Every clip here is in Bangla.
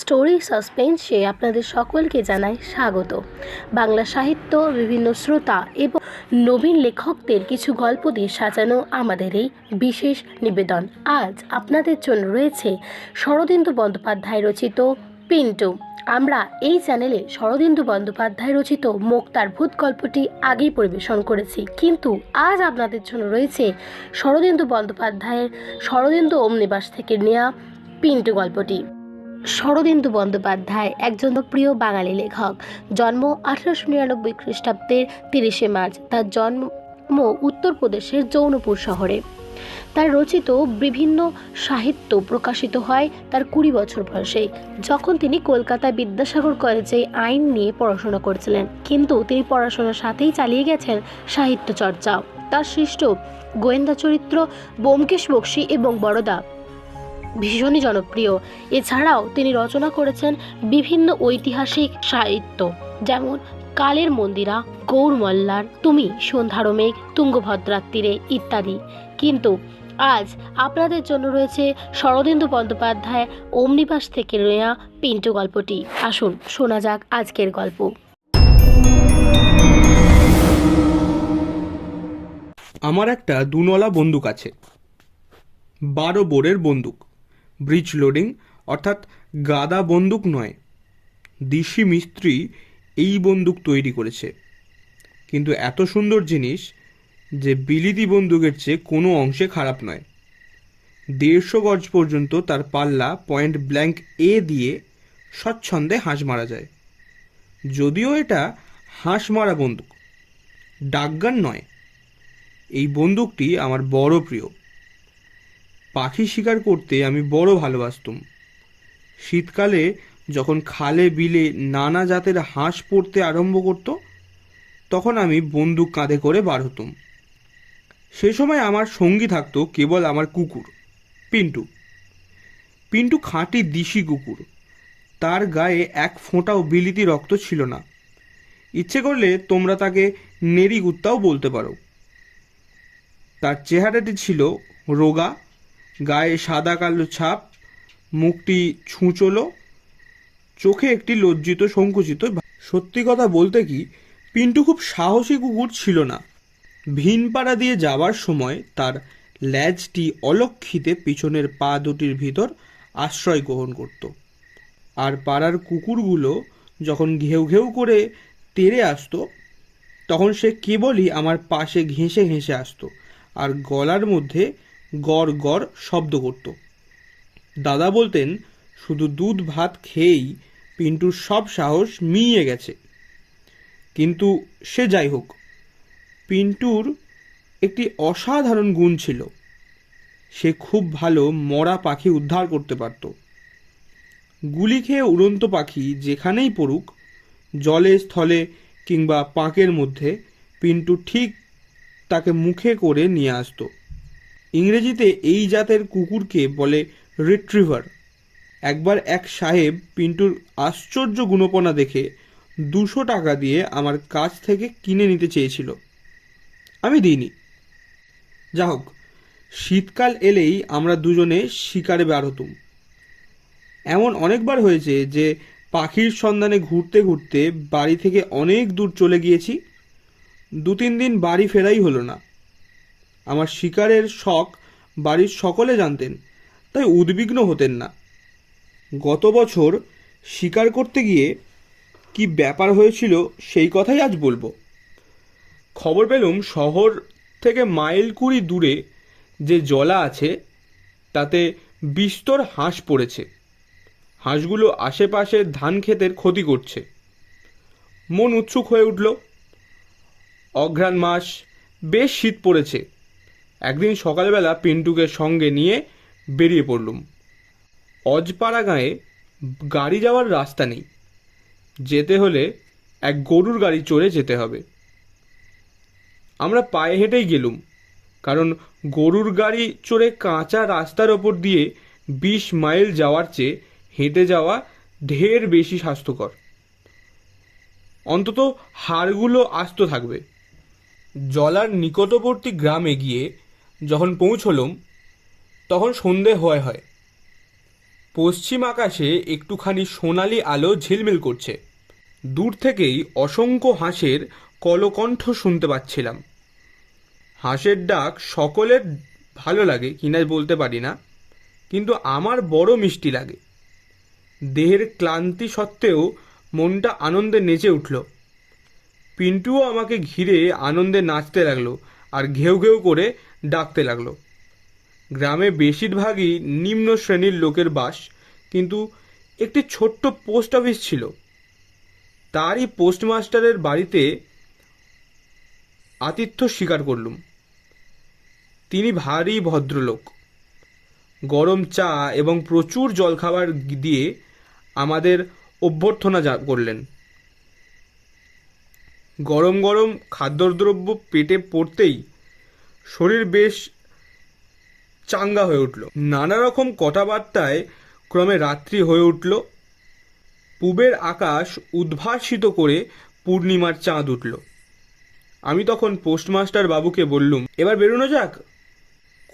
স্টোরি সাসপেন্সে আপনাদের সকলকে জানাই স্বাগত। বাংলা সাহিত্য, বিভিন্ন শ্রোতা এবং নবীন লেখকদের কিছু গল্প দিয়ে সাজানো আমাদের এই বিশেষ নিবেদন। আজ আপনাদের জন্য রয়েছে শরদিন্দু বন্দ্যোপাধ্যায় রচিত পিন্টু। আমরা এই চ্যানেলে শরদিন্দু বন্দ্যোপাধ্যায় রচিত মোক্তার ভূত গল্পটি আগেই পরিবেশন করেছি, কিন্তু আজ আপনাদের জন্য রয়েছে শরদিন্দু বন্দ্যোপাধ্যায়ের শরদিন্দু ওমনিবাস থেকে নেওয়া পিন্টু গল্পটি। শরদিন্দু বন্দ্যোপাধ্যায় একজন প্রিয় বাঙালি লেখক। জন্ম 1899 খ্রিস্টাব্দের 30শে মার্চ। তার জন্ম উত্তরপ্রদেশের জৌনপুর শহরে। তার রচিত বিভিন্ন সাহিত্য প্রকাশিত হয় তার 20 বছর বয়সে, যখন তিনি কলকাতায় বিদ্যাসাগর কলেজে আইন নিয়ে পড়াশোনা করেছিলেন। কিন্তু তিনি পড়াশোনার সাথেই চালিয়ে গেছেন সাহিত্য চর্চাও। তার সৃষ্ট গোয়েন্দা চরিত্র ব্যোমকেশ বক্সী এবং বরদা ভীষণই জনপ্রিয়। এছাড়াও তিনি রচনা করেছেন বিভিন্ন ঐতিহাসিক সাহিত্য, যেমন কালের মন্দিরা, গৌর মল্লার, তুমি সন্ধ্যার মেঘ, তুঙ্গভদ্রার তীরে ইত্যাদি। কিন্তু আজ আপনাদের জন্য রয়েছে শরদিন্দু বন্দ্যোপাধ্যায় ওমনিবাস থেকে নেওয়া পিন্টু গল্পটি। আসুন শোনা যাক আজকের গল্প। আমার একটা দুনলা বন্দুক আছে, 12 বোরের বন্দুক, ব্রিজ লোডিং, অর্থাৎ গাদা বন্দুক নয়। দিশি মিস্ত্রি এই বন্দুক তৈরি করেছে, কিন্তু এত সুন্দর জিনিস যে বিলিতি বন্দুকের চেয়ে কোনো অংশে খারাপ নয়। 150 গজ পর্যন্ত তার পাল্লা পয়েন্ট ব্ল্যাঙ্ক এ দিয়ে স্বচ্ছন্দে হাঁস মারা যায়। যদিও এটা হাঁস মারা বন্দুক, ডাকগান নয়। এই বন্দুকটি আমার বড় প্রিয়। পাখি শিকার করতে আমি বড় ভালোবাসতাম। শীতকালে যখন খালে বিলে নানা জাতের হাঁস পড়তে আরম্ভ করত, তখন আমি বন্দুক কাঁধে করে বার হতাম। সে সময় আমার সঙ্গী থাকতো কেবল আমার কুকুর পিন্টু। পিন্টু খাঁটি দিশি কুকুর। তার গায়ে এক ফোঁটাও বিলিতি রক্ত ছিল না। ইচ্ছে করলে তোমরা তাকে নেড়ি কুত্তাও বলতে পারো। তার চেহারাটি ছিল রোগা, গায়ে সাদা কালো ছাপ, মুখটি ছুঁচলো, চোখে একটি লজ্জিত সংকুচিত। সত্যি কথা বলতে কি, পিন্টু খুব সাহসী কুকুর ছিল না। ভিনপাড়া দিয়ে যাওয়ার সময় তার ল্যাজটি অলক্ষিতে পিছনের পা দুটির ভিতর আশ্রয় গ্রহণ করত। আর পাড়ার কুকুরগুলো যখন ঘেউ ঘেউ করে তেড়ে আসতো, তখন সে কেবলই আমার পাশে ঘেঁষে ঘেঁষে আসতো আর গলার মধ্যে গড় গড় শব্দ করত। দাদা বলতেন, শুধু দুধ ভাত খেয়েই পিন্টুর সব সাহস মিইয়ে গেছে। কিন্তু সে যাই হোক, পিন্টুর একটি অসাধারণ গুণ ছিল। সে খুব ভালো মরা পাখি উদ্ধার করতে পারত। গুলি খেয়ে উড়ন্ত পাখি যেখানেই পড়ুক, জলে স্থলে কিংবা পাঁকের মধ্যে, পিন্টু ঠিক তাকে মুখে করে নিয়ে আসতো। ইংরেজিতে এই জাতের কুকুরকে বলে রিট্রিভার। একবার এক সাহেব পিন্টুর আশ্চর্য গুণপনা দেখে 200 টাকা দিয়ে আমার কাছ থেকে কিনে নিতে চেয়েছিল। আমি দিইনি। যা হোক, শীতকাল এলেই আমরা দুজনে শিকারে বার হতুম। এমন অনেকবার হয়েছে যে পাখির সন্ধানে ঘুরতে ঘুরতে বাড়ি থেকে অনেক দূর চলে গিয়েছি, 2-3 দিন বাড়ি ফেরাই হলো না। আমার শিকারের শখ বাড়ির সকলে জানতেন, তাই উদ্বিগ্ন হতেন না। গত বছর শিকার করতে গিয়ে কি ব্যাপার হয়েছিল সেই কথাই আজ বলবো। খবর পেলুম শহর থেকে মাইল 20 দূরে যে জলা আছে, তাতে বিস্তর হাঁস পড়েছে। হাঁসগুলো আশেপাশে ধান ক্ষেতের ক্ষতি করছে। মন উৎসুক হয়ে উঠল। অঘ্রাণ মাস, বেশ শীত পড়েছে। একদিন সকালবেলা পিন্টুকে সঙ্গে নিয়ে বেরিয়ে পড়লুম। অজপাড়া গাঁয়ে গাড়ি যাওয়ার রাস্তা নেই। যেতে হলে এক গরুর গাড়ি চড়ে যেতে হবে। আমরা পায়ে হেঁটেই গেলুম, কারণ গরুর গাড়ি চড়ে কাঁচা রাস্তার ওপর দিয়ে 20 মাইল যাওয়ার চেয়ে হেঁটে যাওয়া ঢের বেশি স্বাস্থ্যকর। অন্তত হাড়গুলো আস্ত থাকবে। জলার নিকটবর্তী গ্রামে গিয়ে যখন পৌঁছলুম, তখন সন্ধে হয়। পশ্চিম আকাশে একটুখানি সোনালি আলো ঝিলমিল করছে। দূর থেকেই অসংখ্য হাঁসের কলকণ্ঠ শুনতে পাচ্ছিলাম। হাঁসের ডাক সকলের ভালো লাগে কিনা বলতে পারি না, কিন্তু আমার বড় মিষ্টি লাগে। দেহের ক্লান্তি সত্ত্বেও মনটা আনন্দে নেচে উঠল। পিন্টুও আমাকে ঘিরে আনন্দে নাচতে লাগলো আর ঘেউ ঘেউ করে ডাকতে লাগলো। গ্রামে বেশিরভাগই নিম্ন শ্রেণীর লোকের বাস, কিন্তু একটি ছোট্ট পোস্ট অফিস ছিল। তারই পোস্টমাস্টারের বাড়িতে আতিথ্য স্বীকার করলুম। তিনি ভারী ভদ্রলোক। গরম চা এবং প্রচুর জলখাবার দিয়ে আমাদের অভ্যর্থনা করলেন। গরম গরম খাদ্যদ্রব্য পেটে পড়তেই শরীর বেশ চাঙ্গা হয়ে উঠল। নানা রকম কথাবার্তায় ক্রমে রাত্রি হয়ে উঠল। পূবের আকাশ উদ্ভাসিত করে পূর্ণিমার চাঁদ উঠল। আমি তখন পোস্টমাস্টার বাবুকে বললুম, এবার বেরোনো যাক।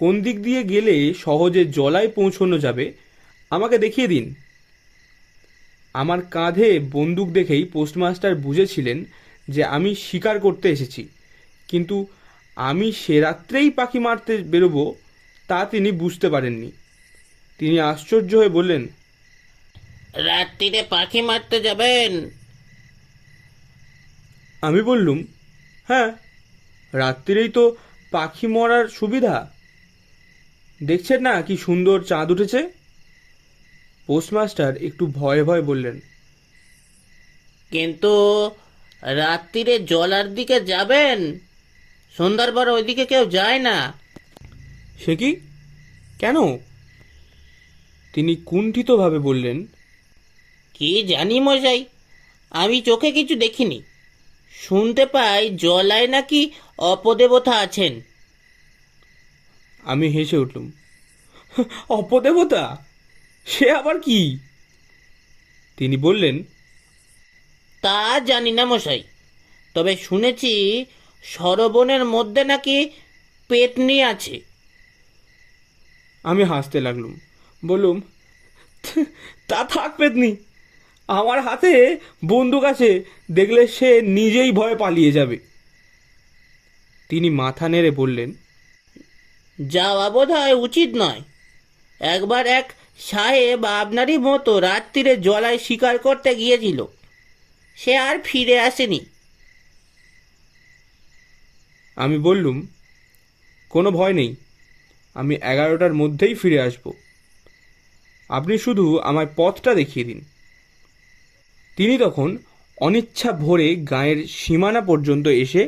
কোন দিক দিয়ে গেলে সহজে জলায় পৌঁছানো যাবে আমাকে দেখিয়ে দিন। আমার কাঁধে বন্দুক দেখেই পোস্টমাস্টার বুঝেছিলেন যে আমি শিকার করতে এসেছি, কিন্তু আমি সে রাত্রেই পাখি মারতে বেরোবো তা তিনি বুঝতে পারেননি। তিনি আশ্চর্য হয়ে বললেন, রাত্রিরে পাখি মারতে যাবেন? আমি বললুম, হ্যাঁ, রাত্রিরেই তো পাখি মরার সুবিধা। দেখছেন না কি সুন্দর চাঁদ উঠেছে। পোস্টমাস্টার একটু ভয়ে ভয়ে বললেন, কিন্তু রাত্রিরে জলার দিকে যাবেন? সন্ধ্যার পর ওইদিকে কেউ যায় না। সে কি, কেন? তিনি কুণ্ঠিতভাবে বললেন, কি জানি মশাই, আমি চোখে কিছু দেখিনি। শুনতে পাই জলায় নাকি অপদেবতা আছেন। আমি হেসে উঠলুম, অপদেবতা? সে আবার কি? তিনি বললেন, তা জানি না মশাই, তবে শুনেছি সরবনের মধ্যে নাকি পেতনি আছে। আমি হাসতে লাগলুম, বললুম, তা থাক পেতনি, আমার হাতে বন্দুক আছে, দেখলে সে নিজেই ভয়ে পালিয়ে যাবে। তিনি মাথা নেড়ে বললেন, যাওয়া বোধ হয় উচিত নয়। একবার এক সাহেব আপনারই মতো রাত্রিরে জলায় শিকার করতে গিয়েছিল, সে আর ফিরে আসেনি। আমি বললুম, কোনো ভয় নেই, আমি 11টার মধ্যেই ফিরে আসব। আপনি শুধু আমায় পথটা দেখিয়ে দিন। তিনি তখন অনিচ্ছা ভরে গাঁয়ের সীমানা পর্যন্ত এসে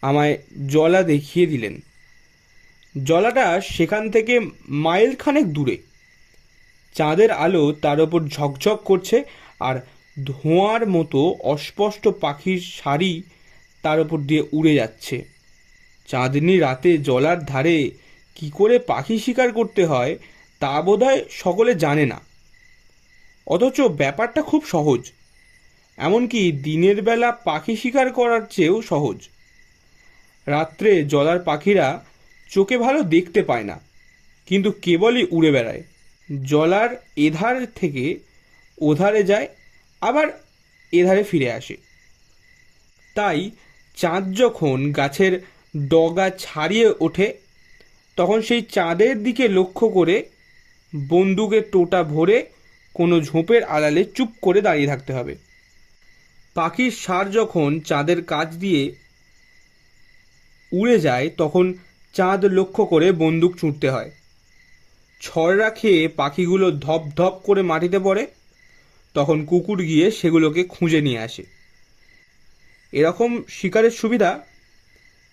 আমায় জলা দেখিয়ে দিলেন। জলাটা সেখান থেকে মাইলখানেক দূরে। চাঁদের আলো তার ওপর ঝকঝক করছে, আর ধোঁয়ার মতো অস্পষ্ট পাখির সারি তার ওপর দিয়ে উড়ে যাচ্ছে। চাঁদনি রাতে জলার ধারে কি করে পাখি শিকার করতে হয় তা বোধহয় সকলে জানে না, অথচ ব্যাপারটা খুব সহজ। এমনকি দিনের বেলা পাখি শিকার করার চেয়েও সহজ। রাত্রে জলার পাখিরা চোখে ভালো দেখতে পায় না, কিন্তু কেবলই উড়ে বেড়ায়। জলার এধার থেকে ওধারে যায়, আবার এধারে ফিরে আসে। তাই চাঁদ যখন গাছের ডগা ছাড়িয়ে ওঠে, তখন সেই চাঁদের দিকে লক্ষ্য করে বন্দুকের টোটা ভরে কোনো ঝোপের আড়ালে চুপ করে দাঁড়িয়ে থাকতে হবে। পাখির ষাঁড় যখন চাঁদের কাছ দিয়ে উড়ে যায়, তখন চাঁদ লক্ষ্য করে বন্দুক ছুঁড়তে হয়। ছড়রা খেয়ে পাখিগুলো ধপ ধপ করে মাটিতে পড়ে, তখন কুকুর গিয়ে সেগুলোকে খুঁজে নিয়ে আসে। এরকম শিকারের সুবিধা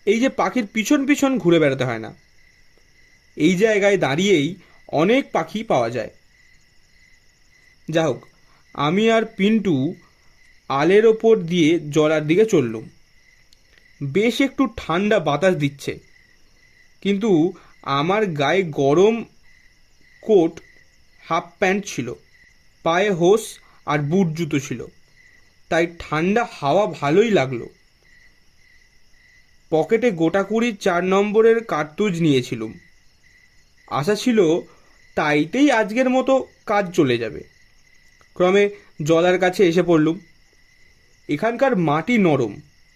এই যে পাখির পিছন পিছন ঘুরে বেড়াতে হয় না। এই জায়গায় দাঁড়িয়েই অনেক পাখি পাওয়া যায়। যা হোক, আমি আর পিন্টু আলের ওপর দিয়ে জলার দিকে চললুম। বেশ একটু ঠান্ডা বাতাস দিচ্ছে, কিন্তু আমার গায়ে গরম কোট, হাফ প্যান্ট ছিল, পায়ে হোস আর বুট জুতো ছিল, তাই ঠান্ডা হাওয়া ভালোই লাগলো। পকেটে গোটাকুড়ি 4 নম্বরের কার্তুজ নিয়েছিলুম। আশা ছিল তাইতেই আজকের মতো কাজ চলে যাবে। ক্রমে জলার কাছে এসে পড়লুম। এখানকার মাটি নরম,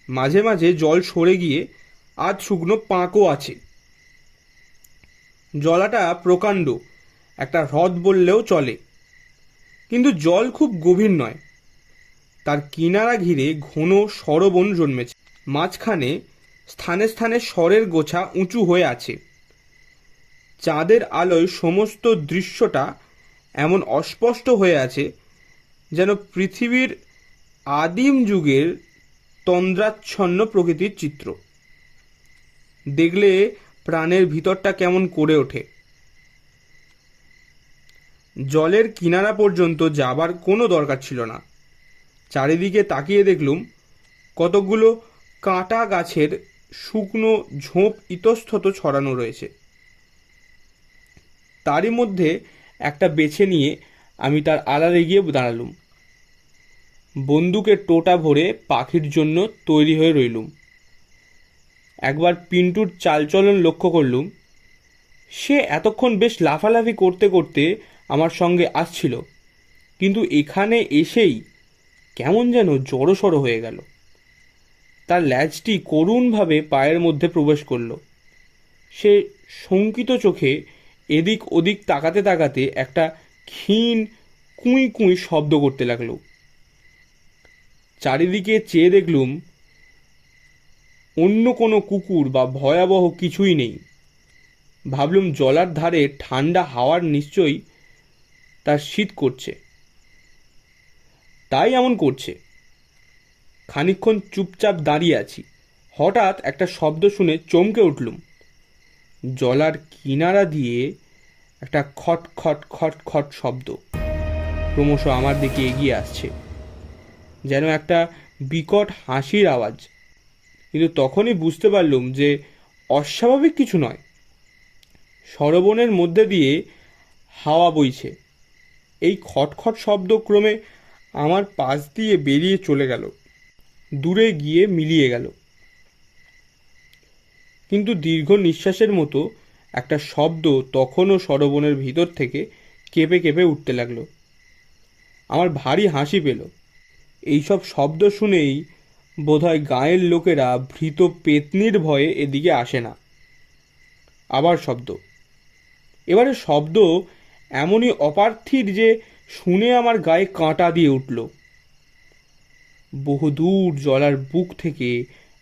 মাঝে মাঝে জল সরে গিয়ে আধ শুকনো পাঁকও আছে। জলাটা প্রকাণ্ড, একটা হ্রদ বললেও চলে, কিন্তু জল খুব গভীর নয়। তার কিনারা ঘিরে ঘন সরবন জন্মেছে। মাঝখানে স্থানে স্থানে সরের গোছা উঁচু হয়ে আছে। চাঁদের আলোয় সমস্ত দৃশ্যটা এমন অস্পষ্ট হয়ে আছে যেন পৃথিবীর আদিম যুগের তন্দ্রাচ্ছন্ন প্রকৃতির চিত্র। দেখলে প্রাণের ভিতরটা কেমন করে ওঠে। জলের কিনারা পর্যন্ত যাবার কোনো দরকার ছিল না। চারিদিকে তাকিয়ে দেখলুম কতকগুলো কাঁটা গাছের শুকনো ঝোপ ইতস্তত ছড়ানো রয়েছে। তারই মধ্যে একটা বেছে নিয়ে আমি তার আড়ালে গিয়ে দাঁড়ালুম। বন্দুকের টোটা ভরে পাখির জন্য তৈরি হয়ে রইলুম। একবার পিন্টুর চালচলন লক্ষ্য করলুম। সে এতক্ষণ বেশ লাফালাফি করতে করতে আমার সঙ্গে আসছিল, কিন্তু এখানে এসেই কেমন যেন জড়সড় হয়ে গেল। তার ল্যাজটি করুণভাবে পায়ের মধ্যে প্রবেশ করল। সে শঙ্কিত চোখে এদিক ওদিক তাকাতে তাকাতে একটা ক্ষীণ কুঁই কুঁই শব্দ করতে লাগল। চারিদিকে চেয়ে দেখলুম অন্য কোনো কুকুর বা ভয়াবহ কিছুই নেই। ভাবলুম জলার ধারে ঠান্ডা হাওয়ার নিশ্চয়ই তার শীত করছে, তাই এমন করছে। খানিকক্ষণ চুপচাপ দাঁড়িয়ে আছি। হঠাৎ একটা শব্দ শুনে চমকে উঠলুম। জলার কিনারা দিয়ে একটা খট খট খট খট শব্দ ক্রমশ আমার দিকে এগিয়ে আসছে, যেন একটা বিকট হাসির আওয়াজ। কিন্তু তখনই বুঝতে পারলুম যে অস্বাভাবিক কিছু নয়। সরবনের মধ্যে দিয়ে হাওয়া বইছে। এই খটখট শব্দ ক্রমে আমার পাশ দিয়ে বেরিয়ে চলে গেল, দূরে গিয়ে মিলিয়ে গেল। কিন্তু দীর্ঘ নিঃশ্বাসের মতো একটা শব্দ তখনও সরবনের ভিতর থেকে কেঁপে কেঁপে উঠতে লাগলো। আমার ভারী হাসি পেল। এইসব শব্দ শুনেই বোধহয় গাঁয়ের লোকেরা ভীত পেতনির ভয়ে এদিকে আসে না। আবার শব্দ। এবারে শব্দ এমনই অপার্থিব যে শুনে আমার গায়ে কাঁটা দিয়ে উঠল। বহুদূর জলার বুক থেকে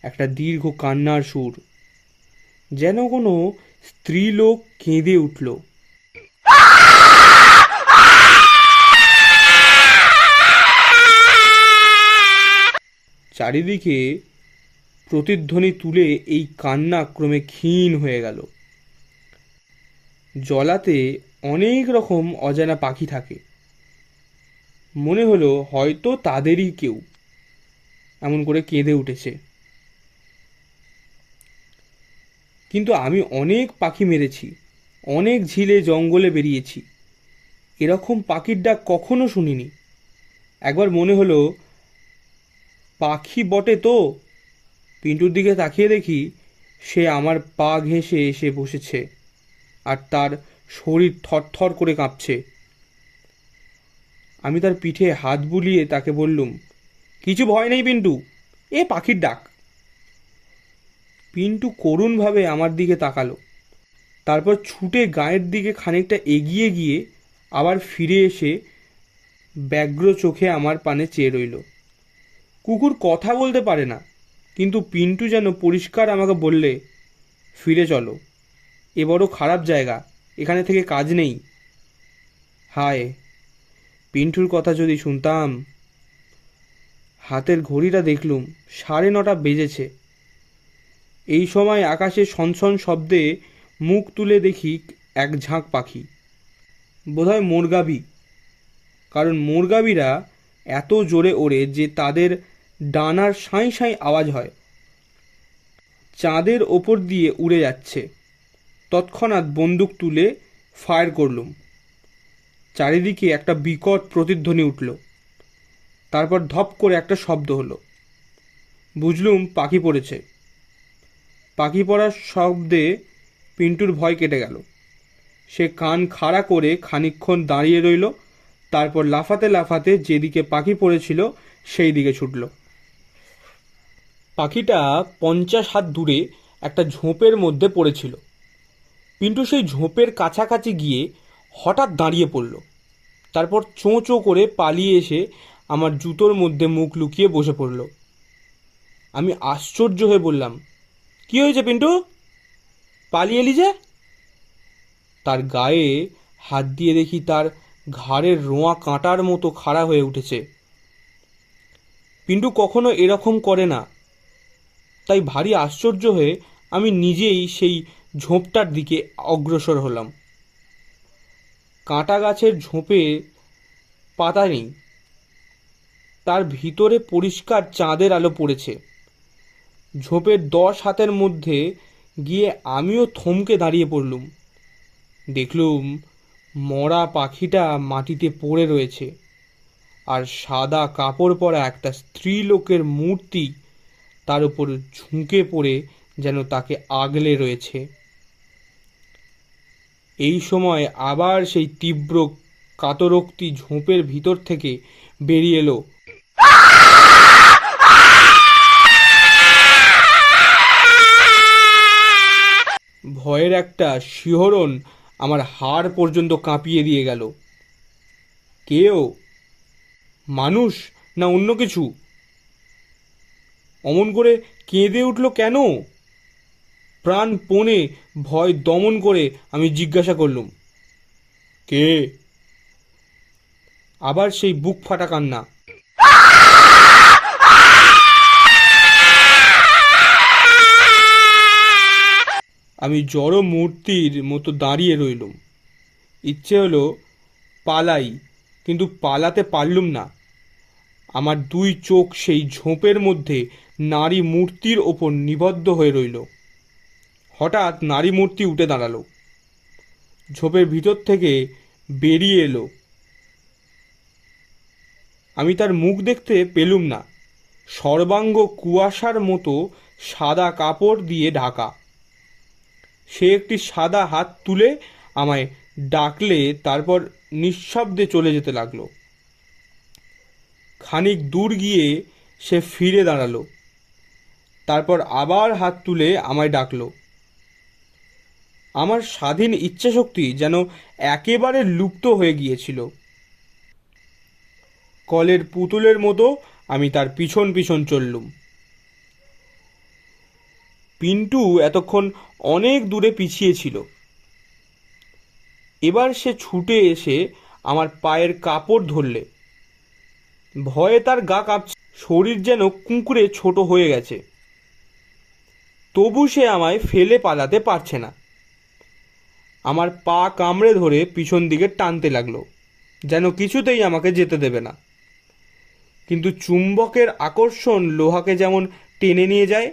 একটা দীর্ঘ কান্নার সুর, যেন কোনো স্ত্রীলোক কেঁদে উঠল। চারিদিকে প্রতিধ্বনি তুলে এই কান্না ক্রমে ক্ষীণ হয়ে গেল। জলাতে অনেক রকম অজানা পাখি থাকে। মনে হলো হয়তো তাদেরই কেউ এমন করে কেঁদে উঠেছে। কিন্তু আমি অনেক পাখি মেরেছি, অনেক ঝিলে জঙ্গলে বেরিয়েছি, এরকম পাখির ডাক কখনো শুনিনি। একবার মনে হলো পাখি বটে তো। পিন্টুর দিকে তাকিয়ে দেখি সে আমার পা ঘেঁষে এসে বসেছে, আর তার শরীর থরথর করে কাঁপছে। আমি তার পিঠে হাত বুলিয়ে তাকে বললুম, কিছু ভয় নেই পিন্টু, এ পাখির ডাক। পিন্টু করুণভাবে আমার দিকে তাকালো, তারপর ছুটে গায়ের দিকে খানিকটা এগিয়ে গিয়ে আবার ফিরে এসে ব্যগ্র চোখে আমার পানে চেয়ে রইল। কুকুর কথা বলতে পারে না, কিন্তু পিন্টু যেন পরিষ্কার আমাকে বললে, ফিরে চলো, এ বড় খারাপ জায়গা, এখানে থেকে কাজ নেই। হায়, পিন্টুর কথা যদি শুনতাম। হাতের ঘড়িটা দেখলুম 9:30 বেজেছে। এই সময় আকাশে সনসন শব্দে মুখ তুলে দেখি এক ঝাঁক পাখি, বোধহয় মোরগাবি, কারণ মোরগাবিরা এত জোরে ওড়ে যে তাদের ডানার সাঁই সাঁই আওয়াজ হয়। চাঁদের ওপর দিয়ে উড়ে যাচ্ছে। তৎক্ষণাৎ বন্দুক তুলে ফায়ার করলুম। চারিদিকে একটা বিকট প্রতিধ্বনি উঠল। তারপর ধপ করে একটা শব্দ হলো। বুঝলুম পাখি পড়েছে। পাখি পড়ার শব্দে পিন্টুর ভয় কেটে গেল। সে কান খাড়া করে খানিকক্ষণ দাঁড়িয়ে রইল, তারপর লাফাতে লাফাতে যেদিকে পাখি পড়েছিল সেই দিকে ছুটল। পাখিটা 50 হাত দূরে একটা ঝোপের মধ্যে পড়েছিল। পিন্টু সেই ঝোপের কাছাকাছি গিয়ে হঠাৎ দাঁড়িয়ে পড়ল, তারপর চোঁ চোঁ করে পালিয়ে এসে আমার জুতোর মধ্যে মুখ লুকিয়ে বসে পড়ল। আমি আশ্চর্য হয়ে বললাম, কি হয়েছে পিন্টু, পালিয়ে এলি যে? তার গায়ে হাত দিয়ে দেখি তার ঘাড়ের রোঁয়া কাঁটার মতো খাড়া হয়ে উঠেছে। পিন্টু কখনো এরকম করে না, তাই ভারী আশ্চর্য হয়ে আমি নিজেই সেই ঝোপটার দিকে অগ্রসর হলাম। কাঁটা গাছের ঝোপে পাতা নেই, তার ভিতরে পরিষ্কার চাঁদের আলো পড়েছে। ঝোপের 10 হাতের মধ্যে গিয়ে আমিও থমকে দাঁড়িয়ে পড়লুম। দেখলুম মরা পাখিটা মাটিতে পড়ে রয়েছে, আর সাদা কাপড় পরা একটা স্ত্রীলোকের মূর্তি তার উপর ঝুঁকে পড়ে যেন তাকে আগলে রয়েছে। এই সময় আবার সেই তীব্র কাতরোক্তি ঝোপের ভিতর থেকে বেরিয়ে এলো। ভয়ের একটা শিহরণ আমার হাড় পর্যন্ত কাঁপিয়ে দিয়ে গেল। কেউ, মানুষ না অন্য কিছু? অমন করে কেঁদে উঠল কেন? প্রাণপণে ভয় দমন করে আমি জিজ্ঞাসা করলুম, কে? আবার সেই বুক ফাটা কান্না। আমি জড় মূর্তির মতো দাঁড়িয়ে রইলুম। ইচ্ছে হলো পালাই, কিন্তু পালাতে পারলুম না। আমার 2 চোখ সেই ঝোপের মধ্যে নারী মূর্তির ওপর নিবদ্ধ হয়ে রইল। হঠাৎ নারী মূর্তি উঠে দাঁড়ালো, ঝোপের ভিতর থেকে বেরিয়ে এলো। আমি তার মুখ দেখতে পেলুম না, সর্বাঙ্গ কুয়াশার মতো সাদা কাপড় দিয়ে ঢাকা। সে একটি সাদা হাত তুলে আমায় ডাকলে তারপর নিঃশব্দে চলে যেতে লাগলো। খানিক দূর গিয়ে সে ফিরে দাঁড়ালো, তারপর আবার হাত তুলে আমায় ডাকলো। আমার স্বাধীন ইচ্ছাশক্তি যেন একেবারে লুপ্ত হয়ে গিয়েছিল। কলের পুতুলের মতো আমি তার পিছন পিছন চললুম। পিন্টু এতক্ষণ অনেক দূরে পিছিয়ে ছিল। এবার সে ছুটে এসে আমার পায়ের কাপড় ধরলে। ভয়ে তার গা কাঁপছে, শরীর যেন কুঁকড়ে ছোট হয়ে গেছে। তবু সে আমায় ফেলে পালাতে পারছে না। আমার পা কামড়ে ধরে পিছন দিকে টানতে লাগলো, যেন কিছুতেই আমাকে যেতে দেবে না। কিন্তু চুম্বকের আকর্ষণ লোহাকে যেমন টেনে নিয়ে যায়,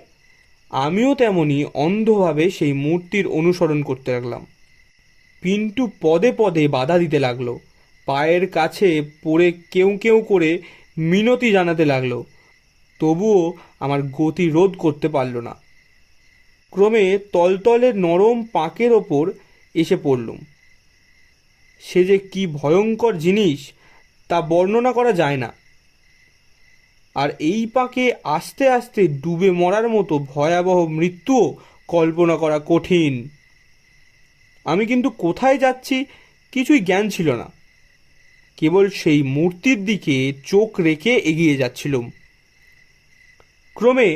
আমিও তেমনি অন্ধভাবে সেই মূর্তির অনুসরণ করতে লাগলাম। পিন্টু পদে পদে বাধা দিতে লাগলো, পায়ের কাছে পড়ে কেউ কেউ করে মিনতি জানাতে লাগলো। তবুও আমার গতি রোধ করতে পারল না। ক্রমে তলতলের নরম পাঁকের ওপর এসে পড়লুম। সে যে কি ভয়ঙ্কর জিনিস তা বর্ণনা করা যায় না। আর এই পাকে আস্তে আস্তে ডুবে মরার মতো ভয়াবহ মৃত্যুও কল্পনা করা কঠিন। আমি কিন্তু কোথায় যাচ্ছি কিছুই জ্ঞান ছিল না, কেবল সেই মূর্তির দিকে চোখ রেখে এগিয়ে যাচ্ছিলাম। ক্রমে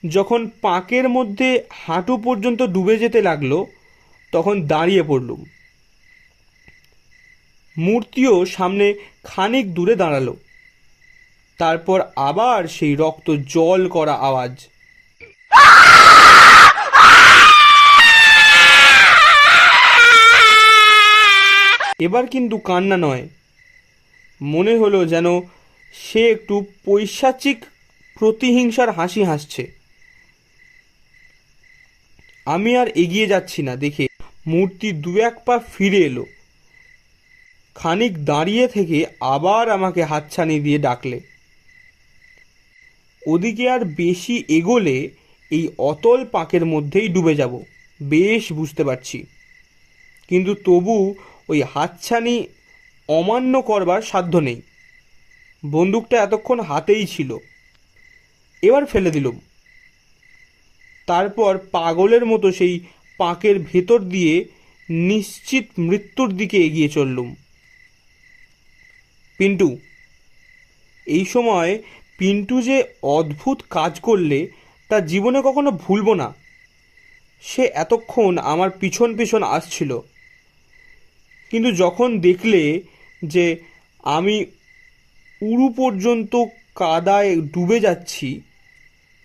যখন পাঁকের মধ্যে হাঁটু পর্যন্ত ডুবে যেতে লাগলো, তখন দাঁড়িয়ে পড়লুম। মূর্তিও সামনে খানিক দূরে দাঁড়ালো। তারপর আবার সেই রক্ত জল করা আওয়াজ। এবার কিন্তু কান্না নয়, মনে হলো যেন সে একটু পৈশাচিক প্রতিহিংসার হাসি হাসছে। আমি আর এগিয়ে যাচ্ছি না দেখে মূর্তি 2-1 পা ফিরে এলো। খানিক দাঁড়িয়ে থেকে আবার আমাকে হাতছানি দিয়ে ডাকলে। ওদিকে আর বেশি এগোলে এই অতল পাঁকের মধ্যেই ডুবে যাব, বেশ বুঝতে পারছি। কিন্তু তবু ওই হাতছানি অমান্য করবার সাধ্য নেই। বন্দুকটা এতক্ষণ হাতেই ছিল, এবার ফেলে দিলুম। তারপর পাগলের মতো সেই পাঁকের ভেতর দিয়ে নিশ্চিত মৃত্যুর দিকে এগিয়ে চললুম। পিন্টু, এই সময় পিন্টু যে অদ্ভুত কাজ করলে তা জীবনে কখনো ভুলবো না। সে এতক্ষণ আমার পিছন পিছন আসছিল, কিন্তু যখন দেখলে যে আমি উরু পর্যন্ত কাদায় ডুবে যাচ্ছি,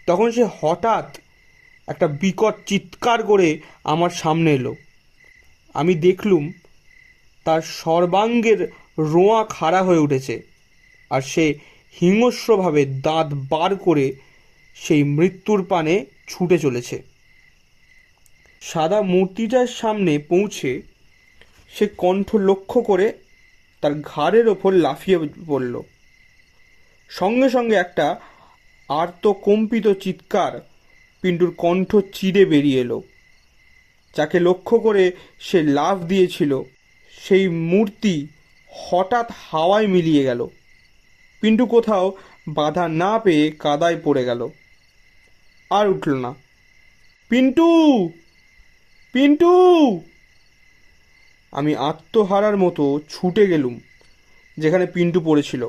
তখন সে হঠাৎ একটা বিকট চিৎকার করে আমার সামনে এলো। আমি দেখলুম তার সর্বাঙ্গের রোঁয়া খাড়া হয়ে উঠেছে, আর সে হিংস্রভাবে দাঁত বার করে সেই মৃত্যুর পানে ছুটে চলেছে। সাদা মূর্তিটার সামনে পৌঁছে সে কণ্ঠ লক্ষ্য করে তার ঘাড়ের ওপর লাফিয়ে পড়ল। সঙ্গে সঙ্গে একটা আর্তকম্পিত চিৎকার পিন্টুর কণ্ঠ চিরে বেরিয়ে এলো। যাকে লক্ষ্য করে সে লাফ দিয়েছিল, সেই মূর্তি হঠাৎ হাওয়ায় মিলিয়ে গেল। পিন্টু কোথাও বাধা না পেয়ে কাদায় পড়ে গেল, আর উঠল না। পিন্টু, পিন্টু! আমি আত্মহারার মতো ছুটে গেলুম যেখানে পিন্টু পড়েছিল।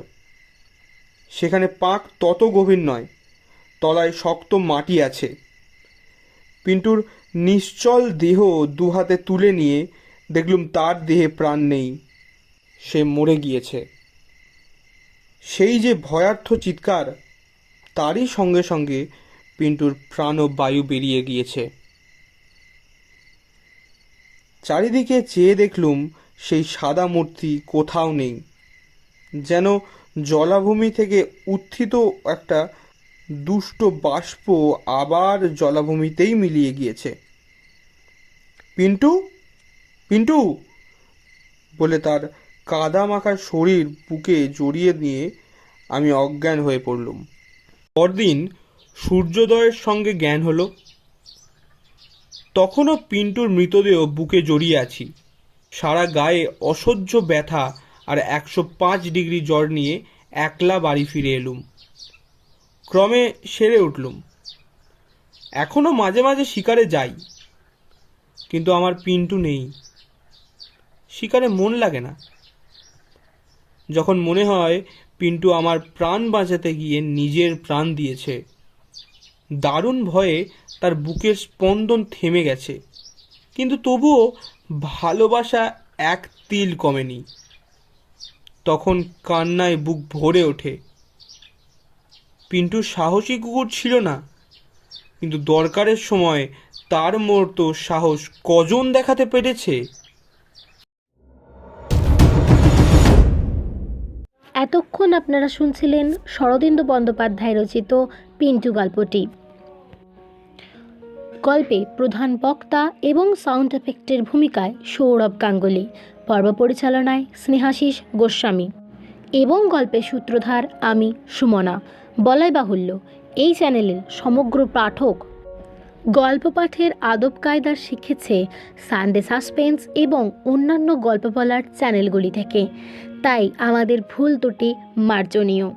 সেখানে পাঁক তত গভীর নয়, তলায় শক্ত মাটি আছে। পিন্টুর নিশ্চল দেহ দুহাতে তুলে নিয়ে দেখলুম তার দেহে প্রাণ নেই, সে মরে গিয়েছে। সেই যে ভয়ার্থ চিৎকার, তারই সঙ্গে সঙ্গে পিন্টুর প্রাণবায়ু বেরিয়ে গিয়েছে। চারিদিকে চেয়ে দেখলুম সেই সাদা মূর্তি কোথাও নেই, যেন জলাভূমি থেকে উত্থিত একটা দুষ্ট বাষ্প আবার জলাভূমিতেই মিলিয়ে গিয়েছে। পিন্টু, পিন্টু বলে তার কাদা মাখা শরীর বুকে জড়িয়ে নিয়ে আমি অজ্ঞান হয়ে পড়লুম। পরদিন সূর্যোদয়ের সঙ্গে জ্ঞান হলো। তখনও পিন্টুর মৃতদেহ বুকে জড়িয়ে আছি। সারা গায়ে অসহ্য ব্যথা আর 105 ডিগ্রি জ্বর নিয়ে একলা বাড়ি ফিরে এলুম। ক্রমে সেরে উঠলুম। এখনও মাঝে মাঝে শিকারে যাই, কিন্তু আমার পিন্টু নেই। শিকারে মন লাগে না। যখন মনে হয় পিন্টু আমার প্রাণ বাঁচাতে গিয়ে নিজের প্রাণ দিয়েছে, দারুণ ভয়ে তার বুকের স্পন্দন থেমে গেছে, কিন্তু তবুও ভালোবাসা এক তিল কমেনি। তখন কান্নায় বুক ভরে ওঠে। পিন্টু সাহসী কুকুর ছিল না, কিন্তু দরকারের সময় তার মতো সাহস কজন দেখাতে পেরেছে? এতক্ষণ আপনারা শুনছিলেন শরদিন্দু বন্দ্যোপাধ্যায় রচিত পিন্টু গল্পটি। গল্পে প্রধান বক্তা এবং সাউন্ড এফেক্টের ভূমিকায় সৌরভ গাঙ্গুলি, পর্ব পরিচালনায় স্নেহাশিস গোস্বামী এবং গল্পের সূত্রধার আমি সুমনা। বলাই বাহুল্য, এই চ্যানেলের সমগ্র পাঠক গল্প পাঠের আদব কায়দা শিখেছে সানডে সাসপেন্স এবং অন্যান্য গল্প বলার চ্যানেলগুলি থেকে, তাই আমাদের ভুল ত্রুটি মার্জনীয়।